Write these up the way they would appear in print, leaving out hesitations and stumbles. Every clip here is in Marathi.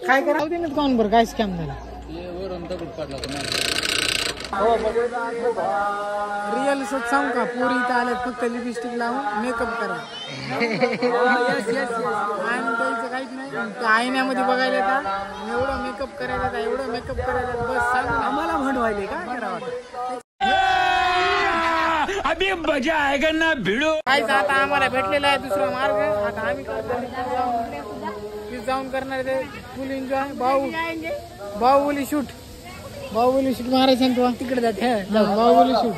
काय करावं ते कोण बरं काय स्कॅम झाला रिअल सच सांग का पोरी इथं आल्यात फक्त लिपस्टिक लावून मेकअप करा आणि द्यायचं काहीच नाही आईन्यामध्ये बघायला येतात एवढं मेकअप करायला एवढं मेकअप करायला बस सांग आम्हाला म्हणवायले काय करावं अभी मजा आएगा ना भिडो काय आता आम्हाला भेटलेला आहे दुसरा मार्ग आता आम्ही जाऊन करणार ते फुल एन्जॉय बाहुबली शूट मारायचं तू तिकडे जाते बाहुबली शूट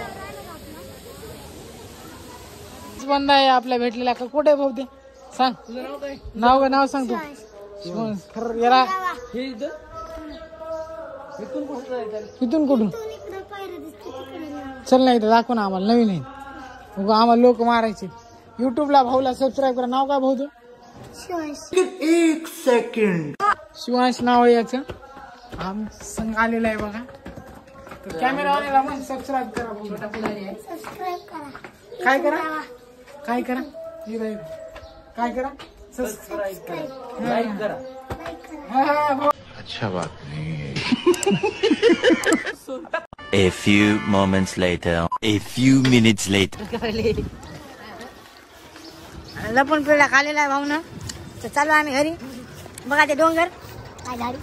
बंद आहे आपल्या भेटलेला का कुठे भाऊ ते सांग नाव सांग तू याला इथून कुठून चल नाही दाखव ना आम्हाला नवीन आहे आम्हाला लोक मारायचे युट्यूबला भाऊला सबस्क्राईब करा नाव काय भाऊ तू एक सेकंड शिवांश नाव आहे याचं आम संघ आलेला आहे बघा तर कॅमेरावाल्याला पण सबस्क्राईब करा काय करा काय करा काय करा सबस्क्राईब करा लाईक करा अच्छा बात नहीं A few moments later, a few minutes later. लपून पिळा खालेला आहे भाऊ ना तर चालू आम्ही घरी बघा ते डोंगर काय झाडी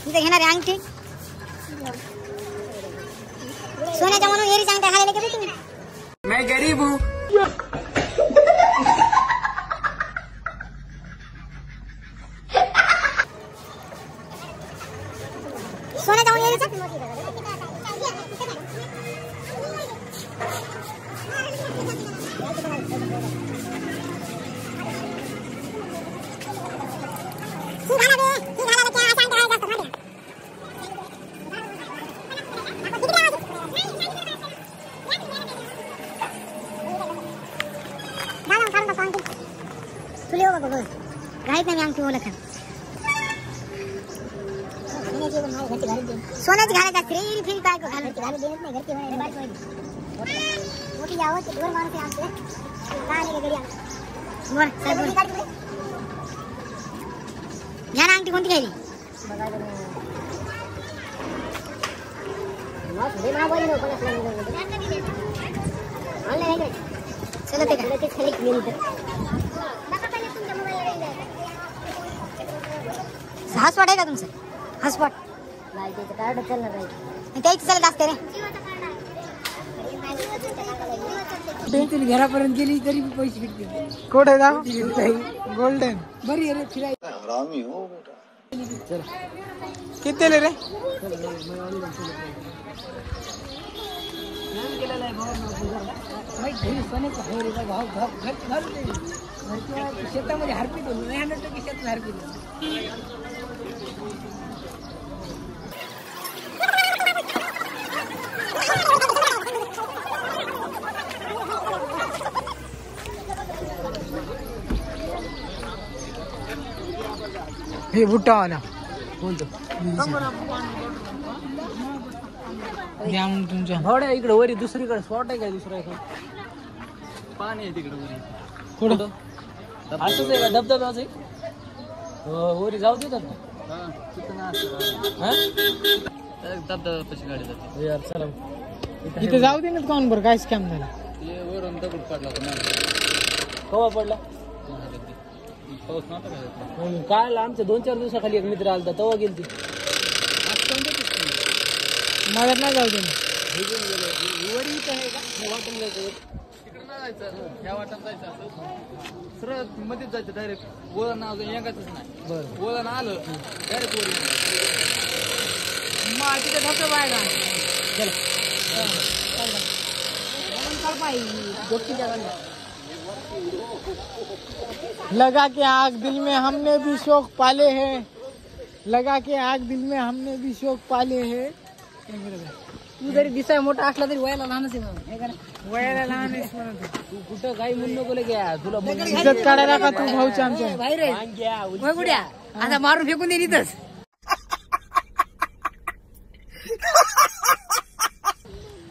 तिथे घेणार आहे अंगठी सोन्याच्या म्हणून एरी सांगता खायला का तुम्ही मैं गरीब हूँ सोन्याच्या म्हणून एरीचा तुले बघ बघ राहत नाही आमची ओळख सोन्याची घालायचा फ्री फ्री काय घालायची घालू देत नाही घरची मोठी यावं ते दोन माणसं आमचे काय नाही घरी या ना अंगठी कोणती घ्यायली चला ते का खाली हॉटस्पॉट आहे का तुमचं हॉटस्पॉट कार्ड चालणार नाही त्याची चालत असते रे घरापर्यंत गेली तरी पैसे भेटतील कुठे जा गोल्डन बरी रे फिराय किती रे शेतामध्ये हारपीट होईल 900% शेतात हारपीट हे भुट्टा आला बोलतो घ्या मग तुमच्या भावड्या इकडे वरी दुसरीकडे स्पॉट आहे काय दुसरा पाणी आहे तिकडे वरी कुठं असंच आहे का धबधब्याच आहे वरी जाऊ देतात धबधब्यापाशी गाडी जाते यार चला इथे जाऊ दे ना कोण बरं काय स्कॅम झाला वरून दगड पडला कवा पडला पाऊस नव्हता काल आमच्या 2-4 दिवसाखाली एक मित्र आलता तेव्हा गेली ती मला नाही जाऊ दे वरी इथं आहे का वाटून जायचं तिकडे नाही जायचं ह्या वाटून जायचं असं सरळ मध्येच जायचं डायरेक्ट ओळण नाव येंगायचंच नाही बरं ओळण आलं डायरेक्ट वरी मग तिथे धबधबा आहे का चला लगा के आग दिल में हमने भी शौक पाले हैं लगा के आग दिल में हमने भी शौक पाले हैं तू जरी दिसाय मोठा असला तरी वयाला लहानच आहे वयाला लहान तू कुठं काही म्हणून नको घ्या तुला इज्जत काढायला का तू भाऊच्या आमच्या बाहेर आता मारून फेकून दे इथंच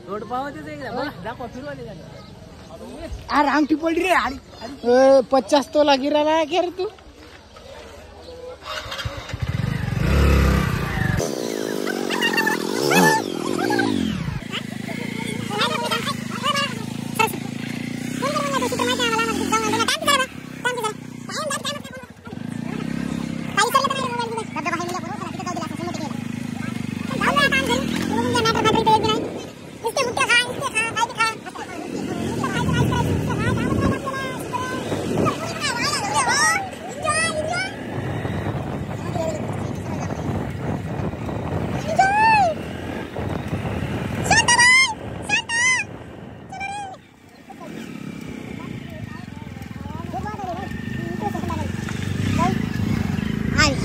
रोड पावत दाखवा फिरवा अरे आमटी पडली रे 50 तोला गिराला क्या रे तू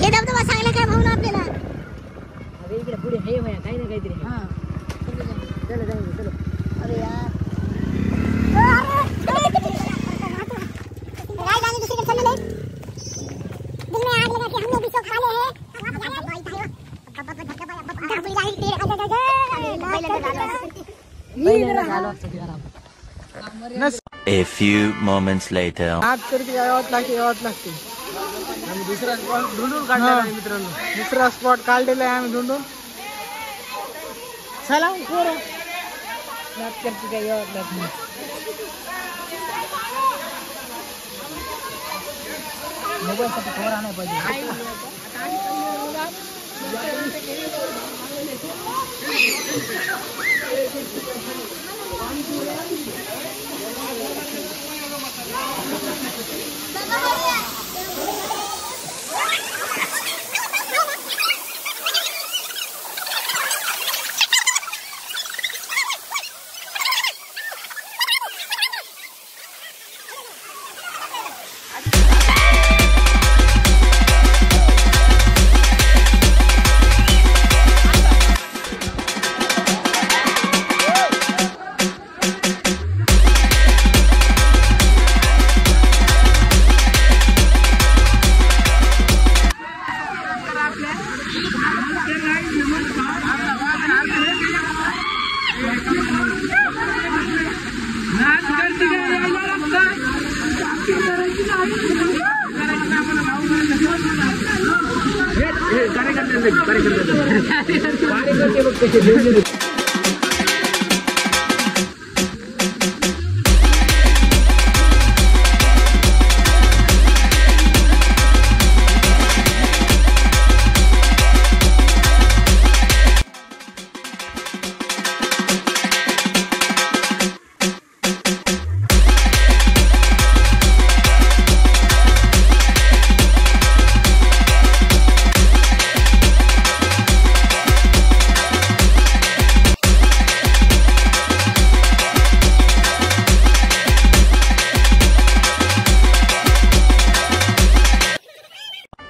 हे धबधबा सांगला काय भाऊ ना आपल्याला अरे इकडे पुढे हे माया काही ना काहीतरी हा चलो जाएंगे चलो अरे यार राजधानी दूसरी चल ले दिल में आग लगा के हमने भी शौक पाले हैं A few moments later. हात करके यावत लागते आम्ही दुसरा स्पॉट ढूंढून काढलेला आहे मित्रांनो. दुसरा स्पॉट काढलेला आहे आम्ही ढूंढून. चला पोरं नाच करते काय यावत लागते. मोबाईलसाठी खबर आणायला पाहिजे.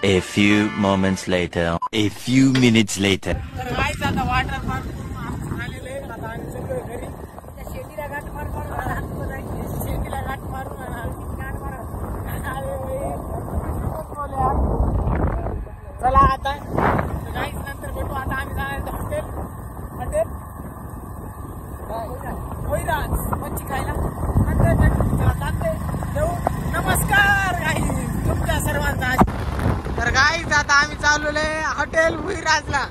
A few moments later. A few minutes later. तर गाईच आता वॉटर पार्क आलेले आता आम्ही सगळे घरी त्या शेतीला गाठ मारून शेतीला गाठ मारून चला आता गाईच नंतर भेटू. आता आम्ही जाणार हॉटेल होईराज मच्छी खायला नंतर भेटू. जाते देऊ. नमस्कार गाईज तुमच्या सर्वांचा. तर गाईज आता आम्ही चाललेलो आहे हॉटेल भुईराजला.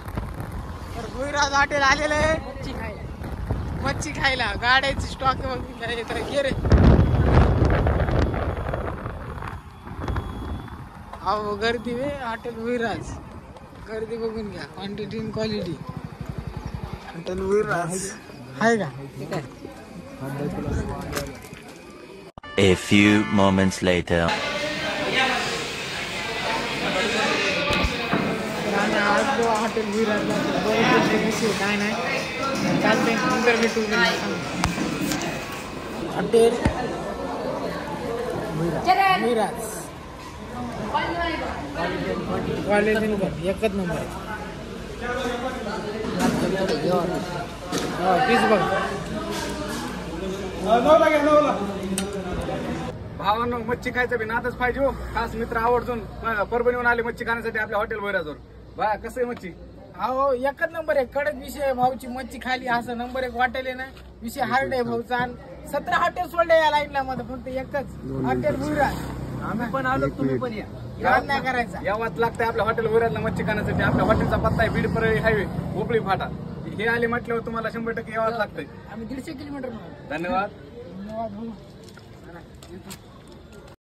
तर भुईराज हॉटेल आलेलं आहे मच्छी खायला. गाड्याची स्टॉक वगैरे घे रे. अहो गर्दी वे हॉटेल भुईराज. गर्दी बघून घ्या. Quantity in quality. Hotel Bhuiraj आहे का? ठीक आहे. A few moments later. Hotel भुईराजला काय नाही चालते नंतर भेटू. हॉटेल भुईराज क्वालिटी एकच नंबर. प्लीज बघ भावांनो मच्छी खायचं बी नातच पाहिजे हो. खास मित्र आवर्जून परभणीहून आले मच्छी खाण्यासाठी आपल्या हॉटेल भैराजवर. बा कसं आहे मच्छी? अहो एकच नंबर आहे. कडक विषय आहे भाऊची मच्छी खाली असं नंबर एक हॉटेल आहे ना. विषय हार्ड आहे भाऊचा. 17 हॉटेल सोडले या लाईनला मध्ये फक्त एकच हॉटेल भुईराज. आम्ही पण आलो तुम्ही पण या. याद नाही करायचा. यावाच लागतंय आपल्या हॉटेल भैराजला मच्छी खाण्यासाठी. आपल्या हॉटेलचा पत्ता आहे बीड परळी हायवे भोपळी फाटा. हे आले म्हटल्यावर तुम्हाला 100% यावंच लागतंय. आम्ही 150 किलोमीटर. धन्यवाद. धन्यवाद भाऊ.